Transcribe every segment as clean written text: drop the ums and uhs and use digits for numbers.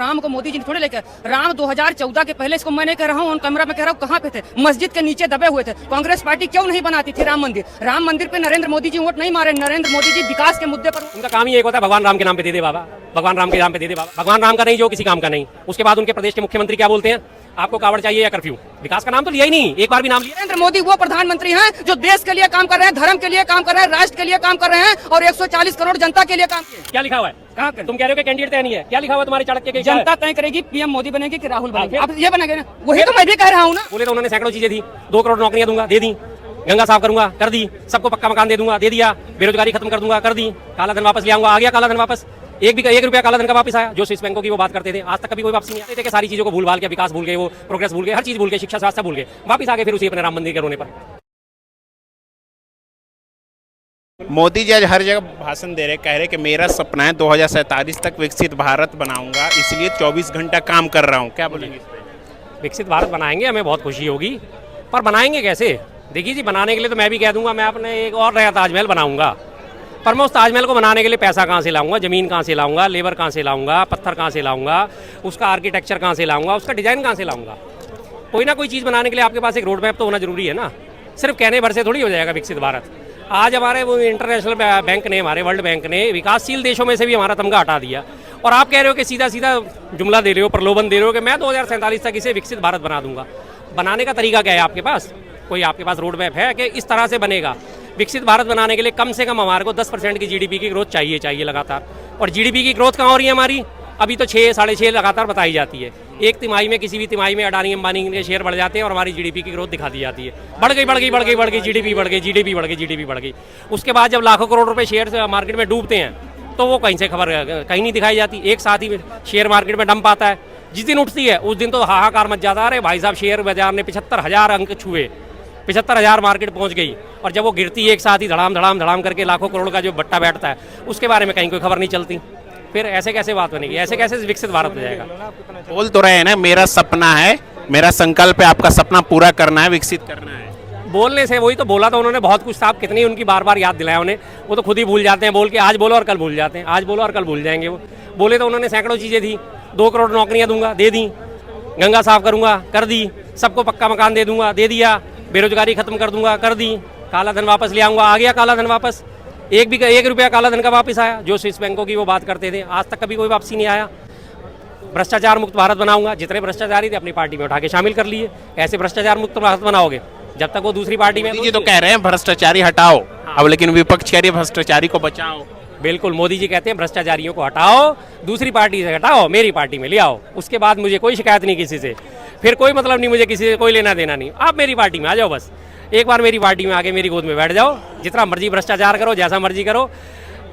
राम को मोदी जी ने थोड़े लेकर, राम 2014 के पहले, इसको मैंने कह रहा हूँ, कैमरा में कह रहा हूँ, कहाँ पे थे? मस्जिद के नीचे दबे हुए थे। कांग्रेस पार्टी क्यों नहीं बनाती थी राम मंदिर? राम मंदिर पे नरेंद्र मोदी जी वोट नहीं मारे। नरेंद्र मोदी जी विकास के मुद्दे पर, उनका काम ही एक होता है, भगवान राम के नाम पे दे दे बाबा, भगवान राम के नाम पे दे दे बाबा। भगवान राम का नहीं, जो किसी काम का नहीं। उसके बाद उनके प्रदेश के मुख्यमंत्री क्या बोलते हैं, आपको कावड़ चाहिए या कर्फ्यू? विकास का नाम तो लिया ही नहीं, एक बार भी नाम लिया। नरेंद्र मोदी वो प्रधानमंत्री हैं जो देश के लिए काम कर रहे हैं, धर्म के लिए काम कर रहे हैं, राष्ट्र के लिए काम कर रहे हैं और 140 करोड़ जनता के लिए काम किए। क्या लिखा हुआ है? कहाँ तुम कह रहे हो कि कैंडिडेट तय नहीं है, क्या लिखा हुआ है तुम्हारे चाणक्य के? जनता तय करेगी, पीएम मोदी बनेगी कि राहुल बनेगी, आप ये बनेंगे ना, वही तो मैं भी कह रहा हूँ ना। बोले तो उन्होंने सैकड़ों चीजें दी, 2 करोड़ नौकरियां दूंगा, दे दी। गंगा साफ करूंगा, कर दी। सबको पक्का मकान दे दूंगा, दे दिया। बेरोजगारी खत्म कर दूंगा, कर दी। काला धन वापस ले आऊंगा, आ गया काला धन वापस। एक रुपया काला धन का वापस आया। जो स्विस बैंकों की वो बात करते थे, आज तक कभी कोई वापसी नहीं आते थे कि सारी चीजों को भूल भाल के, विकास भूल गए, वो प्रोग्रेस भूल गए, हर चीज भूल गए, शिक्षा स्वास्थ्य भूल गए, वापस आ गए फिर उसी अपने राम मंदिर के रोने पर। मोदी जी आज हर जगह भाषण दे रहे, कह रहे कि मेरा सपना है 2047 तक विकसित भारत बनाऊंगा, इसलिए 24 घंटा काम कर रहा हूं। क्या बोलेंगे इस पे? विकसित भारत बनाएंगे, हमें बहुत खुशी होगी, पर बनाएंगे कैसे? देखिए जी, बनाने के लिए तो मैं भी कह दूंगा, मैं अपने एक और नया ताजमहल बनाऊंगा, पर मैं उस ताजमहल को बनाने के लिए पैसा कहाँ से लाऊंगा, ज़मीन कहाँ से लाऊंगा, लेबर कहाँ से लाऊंगा, पत्थर कहाँ से लाऊंगा, उसका आर्किटेक्चर कहाँ से लाऊंगा, उसका डिज़ाइन कहाँ से लाऊंगा? कोई ना कोई चीज़ बनाने के लिए आपके पास एक रोड मैप तो होना जरूरी है ना। सिर्फ कहने भर से थोड़ी हो जाएगा विकसित भारत। आज हमारे वो इंटरनेशनल बैंक ने, हमारे वर्ल्ड बैंक ने विकासशील देशों में से भी हमारा तमगा हटा दिया, और आप कह रहे हो कि सीधा सीधा जुमला दे रहे हो, प्रलोभन दे रहे हो कि मैं 2047 तक इसे विकसित भारत बना दूंगा। बनाने का तरीका क्या है आपके पास? कोई आपके पास रोड मैप है कि इस तरह से बनेगा? विकसित भारत बनाने के लिए कम से कम हमारे को 10% की जीडीपी की ग्रोथ चाहिए लगातार। और जीडीपी की ग्रोथ कहाँ हो रही है हमारी? अभी तो 6, 6.5 लगातार बताई जाती है। एक तिमाही में, किसी भी तिमाही में अडानी अंबानी के शेयर बढ़ जाते हैं और हमारी जीडीपी की ग्रोथ दिखा दी जाती है, बढ़ गई जीडीपी बढ़ गई। उसके बाद जब लाखों करोड़ रुपए शेयर मार्केट में डूबते हैं तो वो कहीं से खबर कहीं नहीं दिखाई जाती। एक साथ ही शेयर मार्केट में डंप आता है, जिस दिन उठती है उस दिन तो हाहाकार मच जाता है, अरे भाई साहब शेयर बाजार ने 75,000 अंक छुए, 75,000 मार्केट पहुंच गई। और जब वो गिरती है एक साथ ही धड़ाम करके लाखों करोड़ का जो बट्टा बैठता है, उसके बारे में कहीं कोई खबर नहीं चलती। फिर ऐसे कैसे बात बनेगी? ऐसे कैसे विकसित भारत हो जाएगा? बोल तो रहे हैं ना, मेरा सपना है, मेरा संकल्प है, आपका सपना पूरा करना है, विकसित करना है। बोलने से, वही तो बोला था उन्होंने बहुत कुछ था, कितनी उनकी बार बार याद दिलाया उन्हें, वो तो खुद ही भूल जाते हैं। बोल के आज बोलो और कल भूल जाते हैं, आज बोलो और कल भूल जाएंगे। वो बोले तो उन्होंने सैकड़ों चीज़ें थी, 2 करोड़ नौकरियां दूंगा, दे दी। गंगा साफ करूंगा, कर दी। सबको पक्का मकान दे दूंगा, दे दिया। बेरोजगारी खत्म कर दूंगा, कर दी। काला धन वापस ले आऊंगा, आ गया काला धन वापस। एक रुपया काला धन का वापस आया। जो स्विस बैंकों की वो बात करते थे, आज तक कभी कोई वापसी नहीं आया। भ्रष्टाचार मुक्त भारत बनाऊंगा, जितने भ्रष्टाचारी थे अपनी पार्टी में उठा के शामिल कर लिए। ऐसे भ्रष्टाचार मुक्त भारत बनाओगे जब तक वो दूसरी पार्टी में। मोदी जी तो कह रहे हैं भ्रष्टाचारी हटाओ, अब लेकिन विपक्ष कह रही है भ्रष्टाचारी को बचाओ। बिल्कुल, मोदी जी कहते हैं भ्रष्टाचारियों को हटाओ, दूसरी पार्टी से हटाओ, मेरी पार्टी में ले आओ। उसके बाद मुझे कोई शिकायत नहीं किसी से, फिर कोई मतलब नहीं, मुझे किसी से कोई लेना देना नहीं। आप मेरी पार्टी में आ जाओ, बस एक बार मेरी पार्टी में आके मेरी गोद में बैठ जाओ, जितना मर्जी भ्रष्टाचार करो, जैसा मर्जी करो।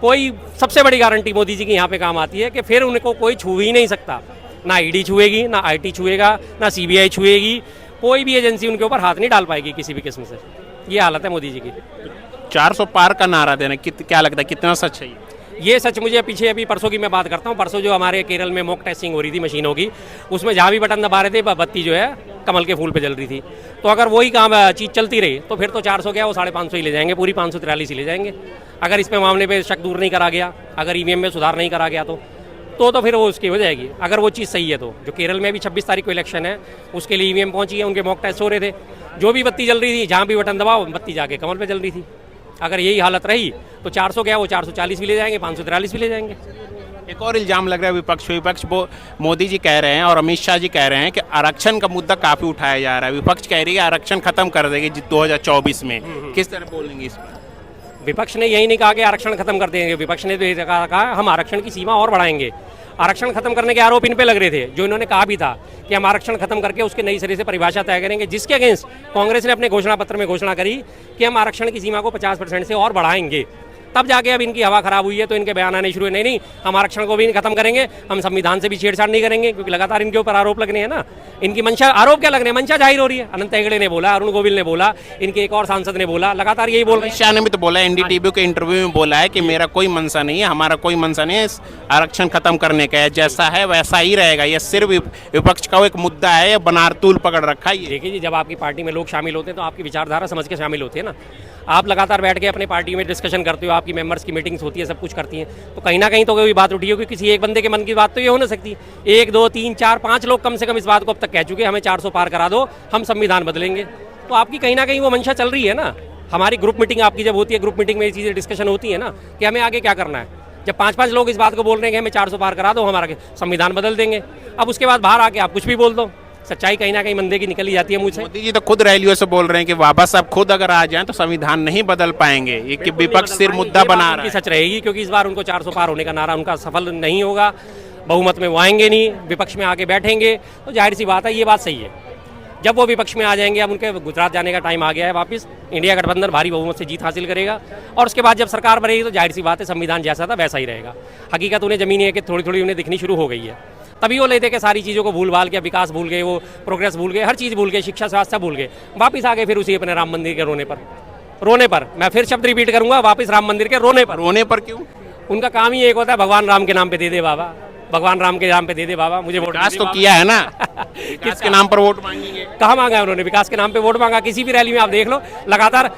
कोई सबसे बड़ी गारंटी मोदी जी की यहाँ पे काम आती है कि फिर उनको कोई छू ही नहीं सकता। ना ईडी छुएगी, ना आईटी छुएगा, ना सीबीआई छुएगी, कोई भी एजेंसी उनके ऊपर हाथ नहीं डाल पाएगी किसी भी किस्म से। ये हालत है मोदी जी की। 400 पार का नारा देना क्या लगता है, कितना सच है ये? सच मुझे पीछे अभी परसों की मैं बात करता हूँ। परसों जो हमारे केरल में मॉक टेस्टिंग हो रही थी मशीनों की, उसमें जहाँ भी बटन दबा रहे थे बत्ती जो है कमल के फूल पे जल रही थी। तो अगर वही काम चीज़ चलती रही तो फिर तो 400 क्या, वो 550 ही ले जाएंगे, पूरी 543 ही ले जाएंगे। अगर इस पे मामले पे शक दूर नहीं करा गया, अगर ईवीएम में सुधार नहीं करा गया तो फिर वो उसकी हो जाएगी। अगर वो चीज़ सही है तो जो केरल में भी 26 तारीख को इलेक्शन है, उसके लिए ईवीएम पहुंची है, उनके मॉक टेस्ट हो रहे थे, जो भी बत्ती जल रही थी, जहाँ भी बटन दबाओ बत्ती जाके कमल पे जल रही थी। अगर यही हालत रही तो 400 क्या, वो 440 भी ले जाएंगे, 543 भी ले जाएंगे। एक और इल्जाम लग रहा है विपक्ष मोदी जी कह रहे हैं और अमित शाह जी कह रहे हैं कि आरक्षण का मुद्दा काफी उठाया जा रहा है। विपक्ष कह रही है आरक्षण खत्म कर देगी 2024 में। किस तरह बोलेंगे इस पर? विपक्ष ने यही नहीं कहा कि आरक्षण खत्म कर देंगे, विपक्ष ने तो ये कहा हम आरक्षण की सीमा और बढ़ाएंगे। आरक्षण खत्म करने के आरोप इन पे लग रहे थे, जो इन्होंने कहा भी था कि हम आरक्षण खत्म करके उसके नई सिरे से परिभाषा तय करेंगे, जिसके अगेंस्ट कांग्रेस ने अपने घोषणा पत्र में घोषणा करी कि हम आरक्षण की सीमा को 50% से और बढ़ाएंगे। तब जाके अब इनकी हवा खराब हुई है, तो इनके बयान आने शुरू हुए, नहीं हम आरक्षण को भी खत्म करेंगे, हम संविधान से भी छेड़छाड़ नहीं करेंगे, क्योंकि लगातार इनके ऊपर आरोप लग रहे हैं ना। इनकी मंशा, आरोप क्या लग रहे हैं, मंशा जाहिर हो रही है। अनंत हेगड़े ने बोला, अरुण गोविल ने बोला, इनके एक और सांसद ने बोला, लगातार यही बोल रहे हैं। शाह ने भी तो बोला, एनडीटीवी के इंटरव्यू में बोला है कि मेरा कोई मंशा नहीं है, हमारा कोई मंशा नहीं है आरक्षण खत्म करने का, जैसा है वैसा ही रहेगा। यह सिर्फ विपक्ष का एक मुद्दा है, बनारतूल पकड़ रखा है। देखिए जी, जब आपकी पार्टी में लोग शामिल होते हैं तो आपकी विचारधारा समझ के शामिल होते हैं ना। आप लगातार बैठ के अपने पार्टी में डिस्कशन करते हो, आपकी मेंबर्स की मीटिंग्स होती है, सब कुछ करती हैं, तो कहीं ना कहीं तो कोई बात उठी होगी। किसी एक बंदे के मन की बात तो ये हो ना सकती। 1 2 3 4 5 लोग कम से कम इस बात को अब तक कह चुके हैं, हमें 400 पार करा दो, हम संविधान बदलेंगे। तो आपकी कहीं ना कहीं वो मंशा चल रही है ना। हमारी ग्रुप मीटिंग आपकी जब होती है, ग्रुप मीटिंग में ये चीज़ें डिस्कशन होती है ना कि हमें आगे क्या करना है। जब 5-5 लोग इस बात को बोल रहे हैं कि हमें 400 पार करा दो, हमारा संविधान बदल देंगे, अब उसके बाद बाहर आके आप कुछ भी बोल दो, सच्चाई कहीं ना कहीं बंदे की निकल ही जाती है मुझसे। मोदी जी तो खुद रैलियों से बोल रहे हैं कि वापस आप खुद अगर आ जाएं तो संविधान नहीं बदल पाएंगे, ये कि विपक्ष सिर मुद्दा बना रहा है। सच रहेगी, क्योंकि इस बार उनको 400 पार होने का नारा उनका सफल नहीं होगा, बहुमत में वो आएंगे नहीं, विपक्ष में आके बैठेंगे, तो जाहिर सी बात है ये बात सही है। जब वो विपक्ष में आ जाएंगे, अब उनके गुजरात जाने का टाइम आ गया है वापस, इंडिया गठबंधन भारी बहुमत से जीत हासिल करेगा और उसके बाद जब सरकार बनेगी तो जाहिर सी बात है संविधान जैसा था वैसा ही रहेगा। हकीकत उन्हें जमीनी है कि थोड़ी थोड़ी उन्हें दिखनी शुरू हो गई है, तभी वो लेते के सारी चीज़ों को भूल भाल के, विकास भूल गए, वो प्रोग्रेस भूल गए, हर चीज़ भूल गए, शिक्षा स्वास्थ्य भूल गए, वापस आ गए फिर उसी अपने राम मंदिर के रोने पर। मैं फिर शब्द रिपीट करूंगा, वापस राम मंदिर के रोने पर क्यों? उनका काम ही एक होता है, भगवान राम के नाम पे दे दे बाबा, भगवान राम के नाम पे दे दे बाबा, मुझे वोट विकास तो किया है ना। किसके नाम पर वोट मांगेंगे? कहाँ मांगा है उन्होंने? विकास के नाम पे वोट मांगा? किसी भी रैली में आप देख लो, लगातार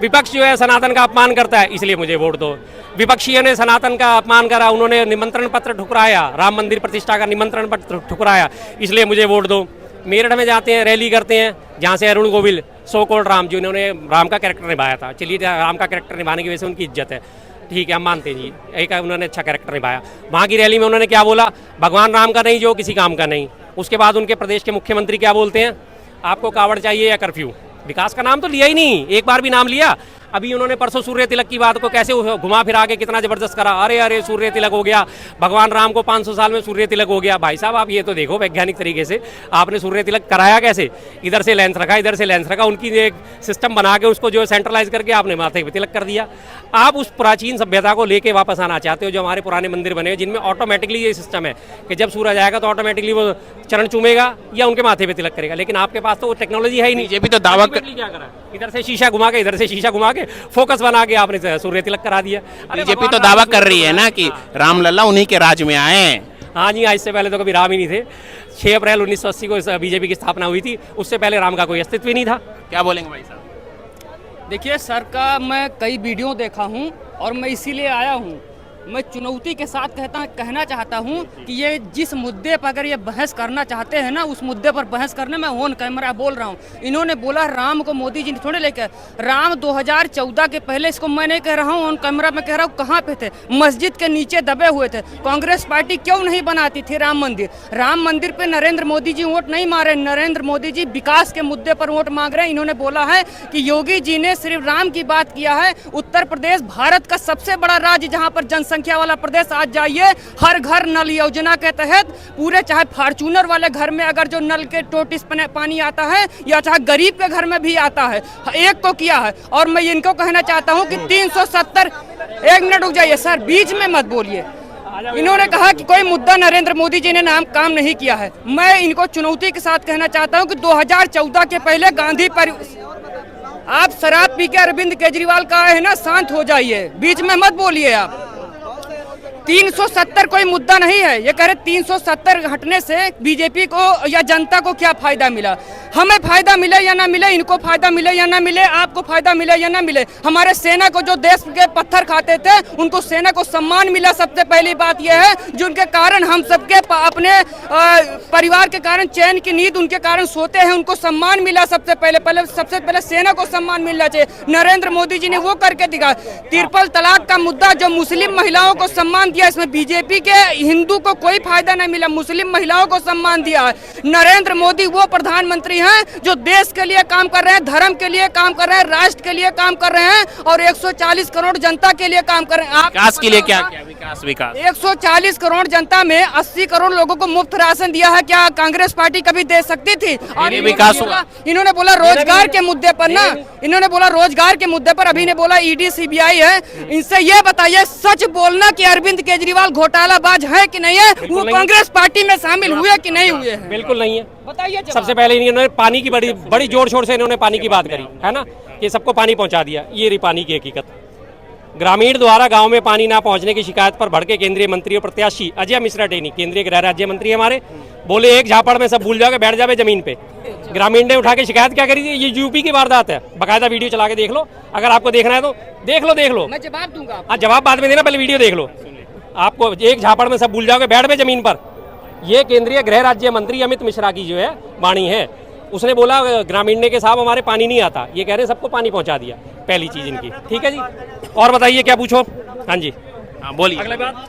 विपक्ष जो है सनातन का अपमान करता है, इसलिए मुझे वोट दो। विपक्षियों ने सनातन का अपमान करा, उन्होंने निमंत्रण पत्र ठुकराया, राम मंदिर प्रतिष्ठा का निमंत्रण पत्र ठुकराया, इसलिए मुझे वोट दो। मेरठ में जाते हैं, रैली करते हैं, जहाँ से अरुण गोविल सो कॉल्ड राम, जिन्होंने राम का कैरेक्टर निभाया था, चलिए राम का कैरेक्टर निभाने की वजह से उनकी इज्जत है, ठीक है, हम मानते हैं जी, एक उन्होंने अच्छा कैरेक्टर निभाया। वहाँ की रैली में उन्होंने क्या बोला? भगवान राम का नहीं, जो किसी काम का नहीं। उसके बाद उनके प्रदेश के मुख्यमंत्री क्या बोलते हैं? आपको कावड़ चाहिए या कर्फ्यू? विकास का नाम तो लिया ही नहीं, एक बार भी नाम लिया। अभी उन्होंने परसों सूर्य तिलक की बात को कैसे घुमा फिरा के कितना जबरदस्त करा, अरे अरे सूर्य तिलक हो गया, भगवान राम को 500 साल में सूर्य तिलक हो गया। भाई साहब आप ये तो देखो वैज्ञानिक तरीके से आपने सूर्य तिलक कराया कैसे? इधर से लेंस रखा, इधर से लेंस रखा, उनकी एक सिस्टम बना के उसको जो सेंट्रलाइज करके आपने माथे पे तिलक कर दिया। आप उस प्राचीन सभ्यता को लेके वापस आना चाहते हो, जो हमारे पुराने मंदिर बने जिनमें ऑटोमेटिकली ये सिस्टम है कि जब सूरज आएगा तो ऑटोमेटिकली वो चरण चूमेगा या उनके माथे पे तिलक करेगा, लेकिन आपके पास तो वो टेक्नोलॉजी है ही नहीं। बीजेपी तो दावा क्या करा, इधर से शीशा घुमा के, इधर से शीशा घुमा के फोकस बना के आपने सूर्य तिलक करा दिया। बीजेपी तो दावा कर रही है ना कि रामलला उन्हीं के राज में आए हैं। हाँ जी, इससे पहले तो कभी राम ही नहीं थे। 6 अप्रैल 1980 को बीजेपी की स्थापना हुई थी, उससे पहले राम का कोई अस्तित्व ही नहीं था। क्या बोलेंगे भाई साहब? देखिए सर का मैं कई वीडियो देखा हूँ और मैं इसीलिए आया हूँ। मैं चुनौती के साथ कहना चाहता हूँ कि ये जिस मुद्दे पर अगर ये बहस करना चाहते हैं ना, उस मुद्दे पर बहस करने में ऑन कैमरा बोल रहा हूँ। इन्होंने बोला राम को मोदी जी ने थोड़े लेकर, राम 2014 के पहले, इसको मैं नहीं कह रहा हूँ, ऑन कैमरा में कह रहा हूँ, कहाँ पे थे? मस्जिद के नीचे दबे हुए थे। कांग्रेस पार्टी क्यों नहीं बनाती थी राम मंदिर? राम मंदिर पे नरेंद्र मोदी जी वोट नहीं मारे, नरेंद्र मोदी जी विकास के मुद्दे पर वोट मांग रहे हैं। इन्होंने बोला है कि योगी जी ने सिर्फ राम की बात किया है। उत्तर प्रदेश भारत का सबसे बड़ा राज्य, जहाँ पर जनसंख्या वाला प्रदेश, आज जाइए हर घर नल योजना के तहत पूरे, चाहे फॉर्च्यूनर वाले घर में अगर जो नल के टोटिस पानी आता है या चाहे गरीब के घर में भी आता है, एक को किया है। और मैं इनको कहना चाहता हूं कि 370, एक मिनट रुक जाइए सर, बीच में मत बोलिए। इन्होंने कहा कि कोई मुद्दा नरेंद्र मोदी जी ने काम नहीं किया है। मैं इनको चुनौती के साथ कहना चाहता हूं कि 2014 के पहले गांधी आप शराब पी के अरविंद केजरीवाल का है ना, शांत हो जाइए, बीच में मत बोलिए आप। 370 कोई मुद्दा नहीं है। ये कह रहे 370 हटने से बीजेपी को या जनता को क्या फायदा मिला? हमें फायदा मिले या ना मिले, इनको फायदा मिले या ना मिले, आपको फायदा मिले या ना मिले, हमारे सेना को जो देश के पत्थर खाते थे उनको सेना को सम्मान मिला। सबसे पहली बात यह है जिनके कारण हम सबके अपने परिवार के कारण चैन की नींद उनके कारण सोते हैं, उनको सम्मान मिला। सबसे पहले सेना को सम्मान मिलना चाहिए। नरेंद्र मोदी जी ने वो करके दिखा। ट्रिपल तलाक का मुद्दा, जो मुस्लिम महिलाओं को सम्मान दिया, इसमें बीजेपी के हिंदू को कोई फायदा नहीं मिला, मुस्लिम महिलाओं को सम्मान दिया है। नरेंद्र मोदी वो प्रधानमंत्री हैं जो देश के लिए काम कर रहे हैं, धर्म के लिए काम कर रहे हैं, राष्ट्र के लिए काम कर रहे हैं और 140 करोड़ जनता के लिए काम कर रहे हैं। विकास के लिए क्या किया? विकास 140 करोड़ जनता में 80 करोड़ लोगों को मुफ्त राशन दिया है। क्या कांग्रेस पार्टी कभी दे सकती थी? और विकास हुआ। इन्होंने बोला रोजगार के मुद्दे पर ना, इन्होंने बोला रोजगार के मुद्दे पर, अभी ने बोला ईडी सीबीआई है। इनसे ये बताइए, सच बोलना कि अरविंद केजरीवाल घोटालाबाज है कि नहीं है? वो कांग्रेस पार्टी में शामिल हुए कि नहीं हुए हैं? बिल्कुल नहीं है। बताइए। सबसे पहले इन्होंने पानी की बड़ी जोर शोर से इन्होंने पानी की बात करी है ना, ये सबको पानी पहुंचा दिया। ये रही पानी की हकीकत। ग्रामीण द्वारा गांव में पानी ना पहुंचने की शिकायत पर भड़के केंद्रीय मंत्री और प्रत्याशी अजय मिश्रा टेनी, केंद्रीय गृह राज्य मंत्री हमारे, बोले एक झापड़ में सब भूल जाओगे, बैठ जावे जमीन पे। ग्रामीण ने उठा के शिकायत क्या करी थी? ये यूपी की वारदात है, बकायदा वीडियो चला के देख लो, अगर आपको देखना है तो देख लो। मैं जवाब दूंगा। हाँ, जवाब बाद में देना, पहले वीडियो देख लो। आपको एक झापड़ में सब भूल जाओगे, बैठ गए जमीन पर। ये केंद्रीय गृह राज्य मंत्री अमित मिश्रा की जो है वाणी है। उसने बोला ग्रामीण ने के साहब हमारे पानी नहीं आता, ये कह रहे हैं सबको पानी पहुंचा दिया, पहली चीज इनकी। ठीक है जी, और बताइए क्या पूछो। हाँ जी, हाँ बोलिए। अगली बात।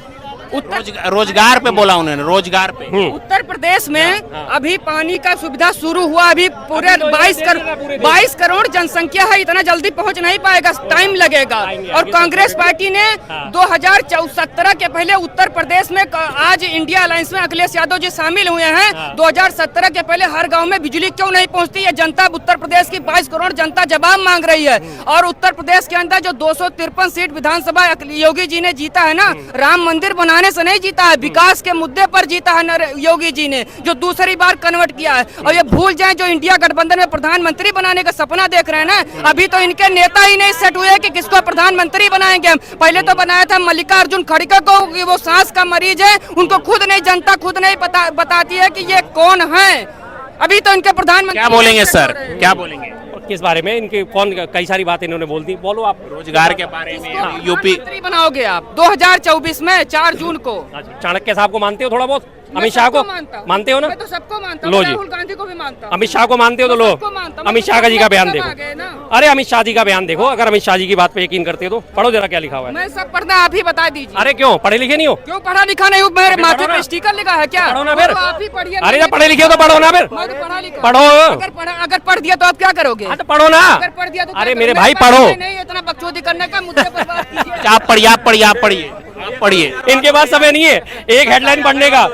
रोजगार पे बोला उन्होंने, रोजगार पे। उत्तर प्रदेश में अभी पानी का सुविधा शुरू हुआ, अभी पूरे 22 करोड़ जनसंख्या है, इतना जल्दी पहुंच नहीं पाएगा, टाइम लगेगा। और कांग्रेस पार्टी ने 2017 के पहले उत्तर प्रदेश में, आज इंडिया अलायंस में अखिलेश यादव जी शामिल हुए हैं, 2017 के पहले हर गाँव में बिजली क्यों नहीं पहुँचती? ये जनता, उत्तर प्रदेश की 22 करोड़ जनता जवाब मांग रही है। और उत्तर प्रदेश के अंदर जो 253 सीट विधानसभा योगी जी ने जीता है ना, राम मंदिर बनाने से नहीं जीता है, विकास के मुद्दे पर जीता है योगी जी ने, जो दूसरी बार कन्वर्ट किया है। और ये भूल जाएं जो इंडिया गठबंधन में प्रधानमंत्री बनाने का सपना देख रहे हैं ना, अभी तो इनके नेता ही नहीं सेट हुए कि किसको प्रधानमंत्री बनाएंगे हम। पहले तो बनाया था मल्लिकार्जुन खड़गे को, वो सांस का मरीज है, उनको खुद नहीं, जनता खुद नहीं बताती है कि ये कौन है। अभी तो इनके प्रधानमंत्री। क्या बोलेंगे सर, क्या बोलेंगे? किस बारे में? इनके कौन, कई सारी बातें इन्होंने बोल दी, बोलो आप। रोजगार के बारे में, यूपी प्रधानमंत्री बनाओगे आप 2024 में 4 जून को। चाणक्य साहब को मानते हो थोड़ा बहुत? अमित शाह को मानते हो ना? मैं तो सबको मानता हूं, लो जी। राहुल गांधी को भी मानता हूं। अमित शाह को मानते हो तो लो, सबको मानता हूं। अमित शाह जी का बयान देखो। आ गए ना। अरे अमित शाह जी का बयान देखो, अगर अमित शाह जी की बात पे यकीन करते हो तो पढ़ो जरा क्या लिखा हुआ है। मैं सब पढ़ना, आप ही बता दीजिए। अरे क्यों, पढ़े लिखे नहीं हो? क्यों पढ़ा लिखा नहीं हूँ? मेरे फिर माथे पढ़ो पे ना। स्टिकर लिखा है क्या? पढ़ो ना फिर। तो आप ही पढ़िए। अरे जब पढ़े लिखे हो तो पढ़ो ना फिर। मैं तो पढ़ा लिखा। पढ़ो। अगर पढ़ दिया तो आप क्या करोगे? हाँ तो पढ़ो ना। अगर पढ़ दिया तो क्या अरे करोगे? मेरे भाई मैं पढ़ो। नहीं, इतना बकचोदी करने का मुद्दे पर बात कीजिए। आप पढ़िए, आप पढ़िए, आप पढ़िए, आप पढ़िए। इनके पास समय नहीं है एक हेडलाइन पढ़ने का।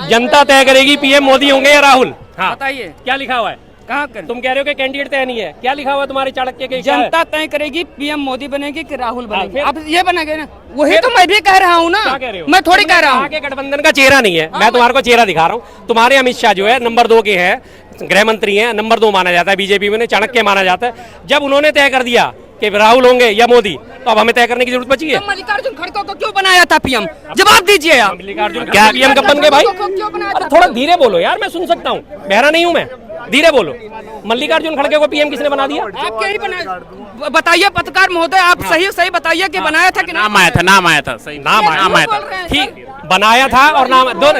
जनता तय करेगी पीएम मोदी होंगे या राहुल। हाँ बताइए क्या लिखा हुआ है? कहाँ कर? तुम कह रहे हो कि कैंडिडेट तय नहीं है, क्या लिखा हुआ है तुम्हारे चाणक्य के? जनता तय करेगी पीएम मोदी बनेगी कि राहुल बनेगी। फिर? अब ये बनेंगे ना, वही तो मैं भी कह रहा हूँ ना। क्या कह रहे हो? मैं थोड़ी कह रहा हूँ। आगे गठबंधन का चेहरा नहीं है, मैं तुम्हारे को चेहरा दिखा रहा हूँ। तुम्हारे अमित शाह जो है नंबर 2 के हैं, गृह मंत्री हैं, नंबर 2 माना जाता है बीजेपी में, चाणक्य माना जाता है। जब उन्होंने तय कर दिया कि राहुल होंगे या मोदी, तो अब हमें तय करने की जरूरत बची है। तो मल्लिकार्जुन खड़गे को क्यों बनाया था पीएम? जवाब दीजिए आप। मल्लिकार्जुन क्या पीएम कब बन गए भाई? क्यों बनाया अरे था? थोड़ा धीरे बोलो यार, मैं सुन सकता हूँ, बहरा नहीं हूँ मैं, धीरे बोलो। मल्लिकार्जुन खड़गे को पीएम किसने बना दिया? आप क्या ही बनाया? बताइए पत्रकार महोदय, आप सही बताइए कि बनाया था कि नाम आया था, नाम आया था, सही नाम आया था। ठीक, बनाया था और नाम दोनों